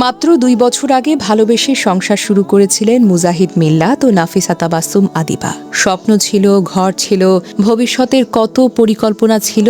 মাত্র ২ বছর আগে ভালোবেসে সংসার শুরু করেছিলেন মুজাহিদ মিল্লাত ও নাফিসা তাবাসসুম আদিবা। স্বপ্ন ছিল, ঘর ছিল, ভবিষ্যতের কত পরিকল্পনা ছিল।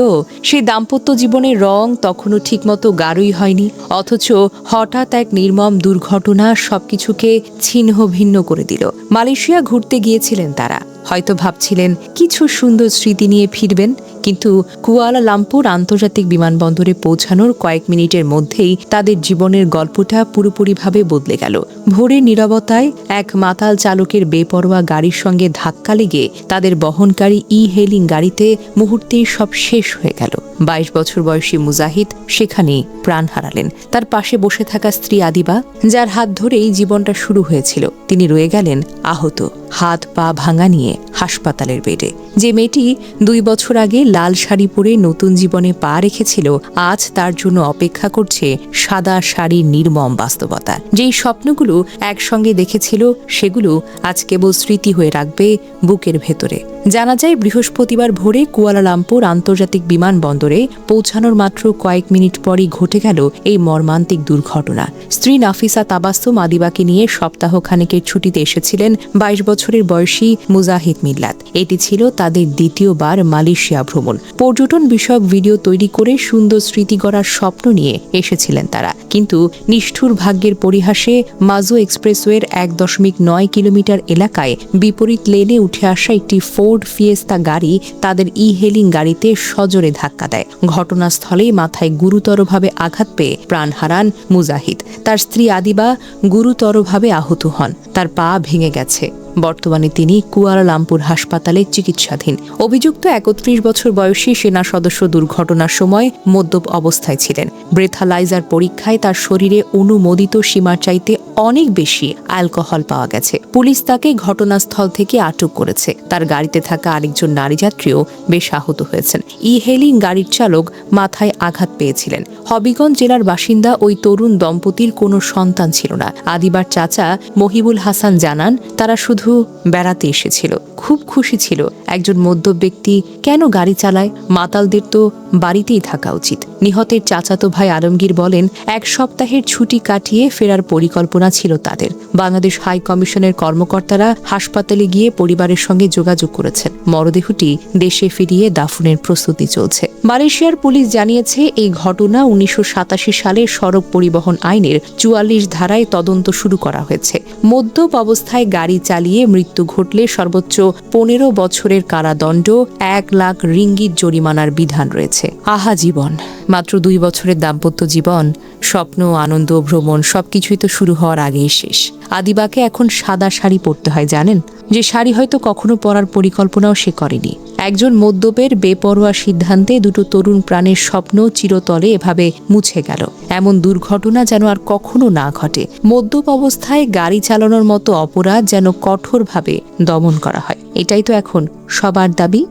সেই দাম্পত্য জীবনের রং তখনও ঠিকমতো গাঢ়ই হয়নি, অথচ হঠাৎ এক নির্মম দুর্ঘটনা সবকিছুকে ছিন্ন ভিন্ন করে দিল। মালয়েশিয়া ঘুরতে গিয়েছিলেন তারা, হয়তো ভাবছিলেন কিছু সুন্দর স্মৃতি নিয়ে ফিরবেন, কিন্তু কুয়ালালামপুর আন্তর্জাতিক বিমানবন্দরে পৌঁছানোর কয়েক মিনিটের মধ্যেই তাদের জীবনের গল্পটা পুরোপুরিভাবে বদলে গেল। ভোরের নীরবতায় এক মাতাল চালকের বেপরোয়া গাড়ির সঙ্গে ধাক্কা লেগে তাদের বহনকারী হেলিং গাড়িতে মুহূর্তেই সব শেষ হয়ে গেল। ২২ বছর বয়সী মুজাহিদ সেখানেই প্রাণ হারালেন। তার পাশে বসে থাকা স্ত্রী আদিবা, যার হাত ধরেই জীবনটা শুরু হয়েছিল, তিনি রয়ে গেলেন আহত, হাত পা ভাঙা নিয়ে হাসপাতালের বেডে। যে মেয়েটি ২ বছর আগে লাল শাড়ি পরে নতুন জীবনে পা রেখেছিল, আজ তার জন্য অপেক্ষা করছে সাদা শাড়ির নির্মম বাস্তবতা। যেই স্বপ্নগুলো একসঙ্গে দেখেছিল, সেগুলো আজ কেবল স্মৃতি হয়ে রাখবে বুকের ভেতরে। জানা যায়, বৃহস্পতিবার ভোরে কুয়ালালামপুর আন্তর্জাতিক বিমানবন্দরে পৌঁছানোর মাত্র কয়েক মিনিট পরই ঘটে গেল এই মর্মান্তিক দুর্ঘটনা। স্ত্রী নাফিসা তাবাসসুম আদিবাকে নিয়ে সপ্তাহখানেকের ছুটিতে এসেছিলেন ২২ বছরের বয়সী মুজাহিদ মিল্লাত। এটি ছিল তাদের দ্বিতীয়বার মালয়েশিয়া ভ্রমণ। পর্যটন বিষয়ক ভিডিও তৈরি করে সুন্দর স্মৃতি গড়ার স্বপ্ন নিয়ে এসেছিলেন তারা, কিন্তু নিষ্ঠুর ভাগ্যের পরিহাসে মাজো এক্সপ্রেসওয়ের ১.৯ কিলোমিটার এলাকায় বিপরীত লেনে উঠে আসা একটি ফোর্ড ফিয়েস্তা গাড়ি তাদের হেলিং গাড়িতে সজোরে ধাক্কা দেয়। ঘটনাস্থলেই মাথায় গুরুতরভাবে আঘাত পেয়ে প্রাণ হারান মুজাহিদ। তার স্ত্রী আদিবা গুরুতরভাবে আহত হন, তার পা ভেঙে গেছে। বর্তমানে তিনি কুয়ালালামপুর হাসপাতালে চিকিৎসাধীন। অভিযুক্ত ৩১ বছর বয়সী সেনা সদস্য দুর্ঘটনার সময় মদ্যপ অবস্থায় ছিলেন। ব্রেথালাইজার পরীক্ষায় তার শরীরে অনুমোদিত সীমার চাইতে অনেক বেশি অ্যালকোহল পাওয়া গেছে। পুলিশ তাকে ঘটনাস্থল থেকে আটক করেছে। তার গাড়িতে থাকা আরেকজন নারী যাত্রীও বেশ আহত হয়েছেন। হেলিং গাড়ির চালক মাথায় আঘাত পেয়েছিলেন। হবিগঞ্জ জেলার বাসিন্দা ওই তরুণ দম্পতির কোনো সন্তান ছিল না। আদিবার চাচা মহিবুল হাসান জানান, তারা শুধু বেড়াতে এসেছিল, খুব খুশি ছিল। একজন মদ্যপ ব্যক্তি কেন গাড়ি চালায়? মাতালদের তো বাড়িতেই থাকা উচিত। নিহতের চাচাতো ভাই আলমগীর বলেন, ১ সপ্তাহের ছুটি কাটিয়ে ফেরার পরিকল্পনা ছিল তাদের। বাংলাদেশ হাই কমিশনের কর্মকর্তারা হাসপাতালে গিয়ে পরিবারের সঙ্গে যোগাযোগ করেছেন। মরদেহটি দেশে ফিরিয়ে দাফনের প্রস্তুতি চলছে। মালয়েশিয়ার পুলিশ জানিয়েছে, এই ঘটনা ১৯৮৭ সালের সড়ক পরিবহন আইনের ৪৪ ধারায় তদন্ত শুরু করা হয়েছে। মদ্যপ অবস্থায় গাড়ি চালিয়ে মৃত্যু ঘটলে সর্বোচ্চ ১৫ বছরের কারাদণ্ড, ১ লাখ রিঙ্গিত জরিমানার বিধান রয়েছে। আহা জীবন! মাত্র ২ বছরের দাম্পত্য জীবন, স্বপ্ন, আনন্দ, ভ্রমণ সবকিছুই তো শুরু হওয়ার আগেই শেষ। আদিবাকে এখন সাদা শাড়ি পরতে হয়, জানেন? যে শাড়ি হয়তো কখনো পরার পরিকল্পনাও সে করেনি। একজন মদ্যপের বেপরোয়া সিদ্ধান্তে দুটো তরুণ প্রাণের স্বপ্ন চিরতরে এভাবে মুছে গেল। এমন দুর্ঘটনা যেন আর কখনো না ঘটে। মদ্যপ অবস্থায় গাড়ি চালানোর মতো অপরাধ যেন কঠোরভাবে দমন করা হয়। এটাই তো এখন সবার দাবি।